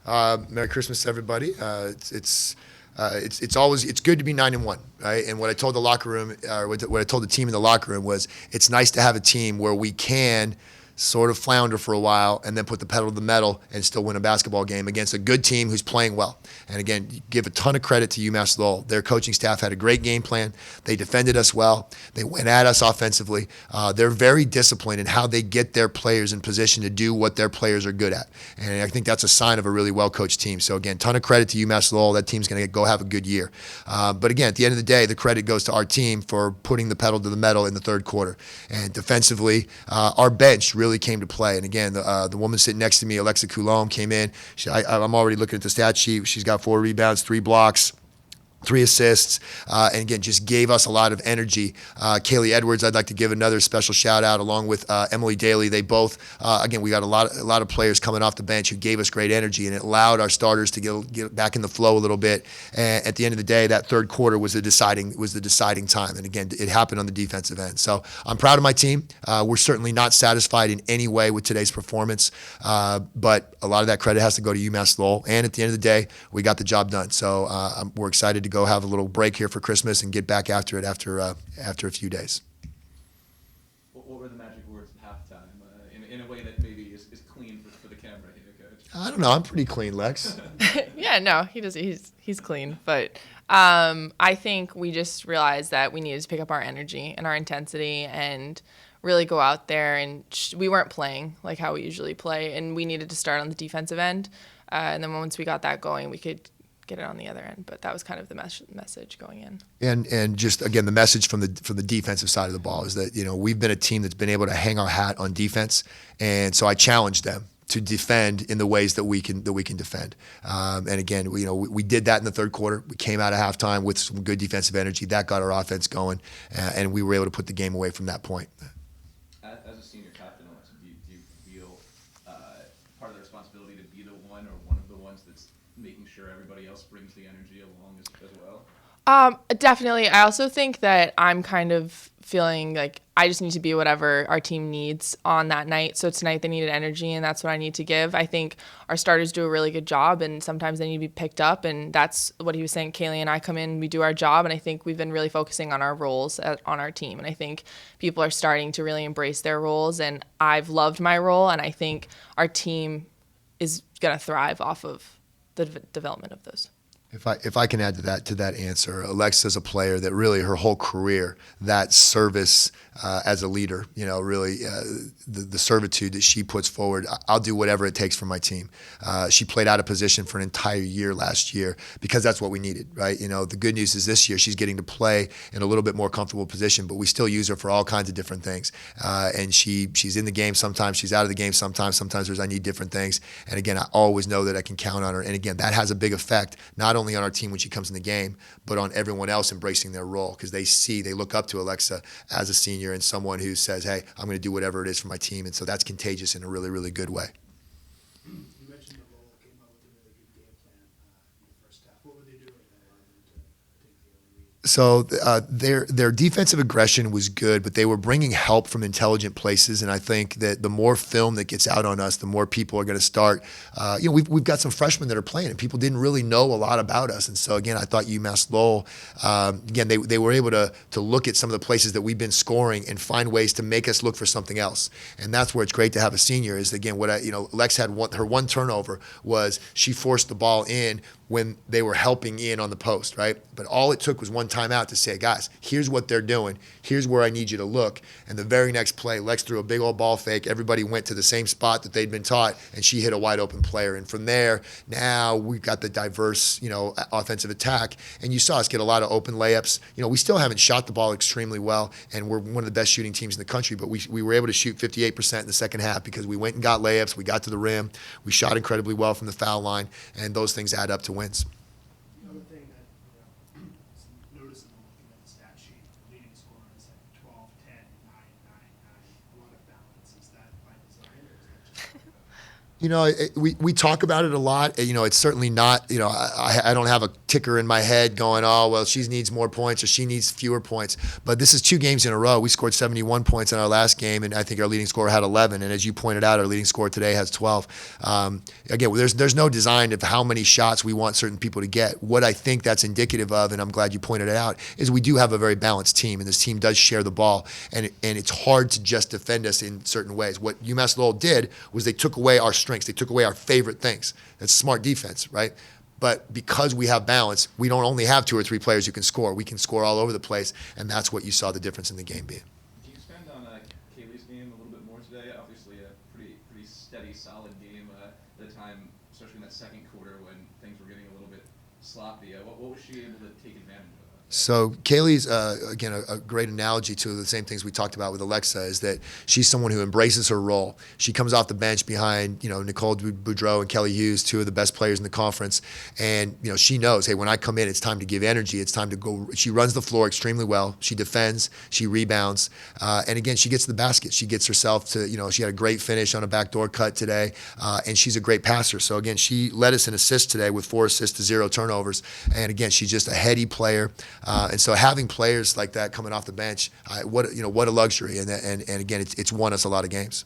Merry Christmas, everybody. It's good to be 9-1, right? And what I told the locker room, or what I told the team in the locker room was, it's nice to have a team where we can sort of flounder for a while and then put the pedal to the metal and still win a basketball game against a good team who's playing well. And again, give a ton of credit to UMass Lowell. Their coaching staff had a great game plan. They defended us well. They went at us offensively. They're very disciplined in how they get their players in position to do what their players are good at. And I think that's a sign of a really well-coached team. So again, ton of credit to UMass Lowell. That team's going to go have a good year. But again, at the end of the day, the credit goes to our team for putting the pedal to the metal in the third quarter. And defensively, our bench really came to play. And again, the woman sitting next to me, Alexa Coulombe, came in. I'm already looking at the stat sheet. She's got 4 rebounds, 3 blocks, 3 assists, and again, just gave us a lot of energy. Kaylee Edwards, I'd like to give another special shout out, along with Emily Daly. They both, again, we got a lot of players coming off the bench who gave us great energy, and it allowed our starters to get back in the flow a little bit. And at the end of the day, that third quarter was the deciding time. And again, it happened on the defensive end. So I'm proud of my team. We're certainly not satisfied in any way with today's performance, but a lot of that credit has to go to UMass Lowell. And at the end of the day, we got the job done. So we're excited to go have a little break here for Christmas and get back after it after a few days. What were the magic words at halftime in a way that maybe is clean for the camera here, Coach? I don't know. I'm pretty clean, Lex. Yeah, no, he does. He's clean, but I think we just realized that we needed to pick up our energy and our intensity and really go out there. And we weren't playing like how we usually play, and we needed to start on the defensive end. And then once we got that going, we could get it on the other end. But that was kind of the message going in. And just again, the message from the defensive side of the ball is that we've been a team that's been able to hang our hat on defense, and so I challenged them to defend in the ways that we can defend. And again, we did that in the third quarter. We came out of halftime with some good defensive energy that got our offense going, and we were able to put the game away from that point. As a senior captain, Alexa, do you feel part of the responsibility to be the one or one of the ones that's making sure everybody else brings the energy along as well? Definitely. I also think that I'm kind of feeling like I just need to be whatever our team needs on that night. So tonight they needed energy, and that's what I need to give. I think our starters do a really good job, and sometimes they need to be picked up, and that's what he was saying. Kaylee and I come in, we do our job, and I think we've been really focusing on our roles on our team. And I think people are starting to really embrace their roles, and I've loved my role, and I think our team is going to thrive off of the development of those. If I can add to that answer, Alexa's a player that really her whole career, that service as a leader, really the servitude that she puts forward. I'll do whatever it takes for my team. She played out of position for an entire year last year because that's what we needed, right? The good news is this year she's getting to play in a little bit more comfortable position, but we still use her for all kinds of different things. And she's in the game sometimes, she's out of the game sometimes. Sometimes I need different things. And again, I always know that I can count on her. And again, that has a big effect, not only on our team when she comes in the game, but on everyone else embracing their role, because they look up to Alexa as a senior and someone who says, hey, I'm going to do whatever it is for my team. And so that's contagious in a really, really good way. You mentioned the Lowell came up with a really good game plan in the first half. What were they doing that allowed them to take the early lead? So their defensive aggression was good, but they were bringing help from intelligent places. And I think that the more film that gets out on us, the more people are going to start. We've got some freshmen that are playing, and people didn't really know a lot about us. And so again, I thought UMass Lowell, again, they were able to look at some of the places that we've been scoring and find ways to make us look for something else. And that's where it's great to have a senior. Is again Lex had her one turnover was she forced the ball in when they were helping in on the post, right? But all it took was one timeout to say, guys, here's what they're doing. Here's where I need you to look. And the very next play, Lex threw a big old ball fake. Everybody went to the same spot that they'd been taught, and she hit a wide open player. And from there, now we've got the diverse, offensive attack. And you saw us get a lot of open layups. We still haven't shot the ball extremely well, and we're one of the best shooting teams in the country, but we were able to shoot 58% in the second half because we went and got layups. We got to the rim. We shot incredibly well from the foul line, and those things add up to wins. Another thing that is noticeable looking at the stat sheet, leading scorers at 12, 10, 9, 9, 9. A lot of balance. Is that by design, or is that just We talk about it a lot. It's certainly not, I don't have a ticker in my head going, oh, well, she needs more points or she needs fewer points. But this is 2 games in a row. We scored 71 points in our last game, and I think our leading scorer had 11. And as you pointed out, our leading scorer today has 12. Again, there's no design of how many shots we want certain people to get. What I think that's indicative of, and I'm glad you pointed it out, is we do have a very balanced team, and this team does share the ball. And it's hard to just defend us in certain ways. What UMass Lowell did was they took away our strengths. They took away our favorite things. That's smart defense, right? But because we have balance, we don't only have 2 or 3 players who can score. We can score all over the place, and that's what you saw the difference in the game being. Do you spend on Kaylee's game a little bit more today? Obviously, a pretty steady, solid game at the time, especially in that second quarter when things were getting a little bit sloppy. What was she able to take advantage of? So Kaylee's, again, a great analogy to the same things we talked about with Alexa is that she's someone who embraces her role. She comes off the bench behind, Nicole Boudreau and Kelly Hughes, 2 of the best players in the conference. And, she knows, hey, when I come in, it's time to give energy. It's time to go. She runs the floor extremely well. She defends. She rebounds. And again, she gets to the basket. She gets herself to, she had a great finish on a backdoor cut today. And she's a great passer. So again, she led us in assists today with 4 assists to 0 turnovers. And again, she's just a heady player. And so having players like that coming off the bench, what a luxury. And again, it's won us a lot of games.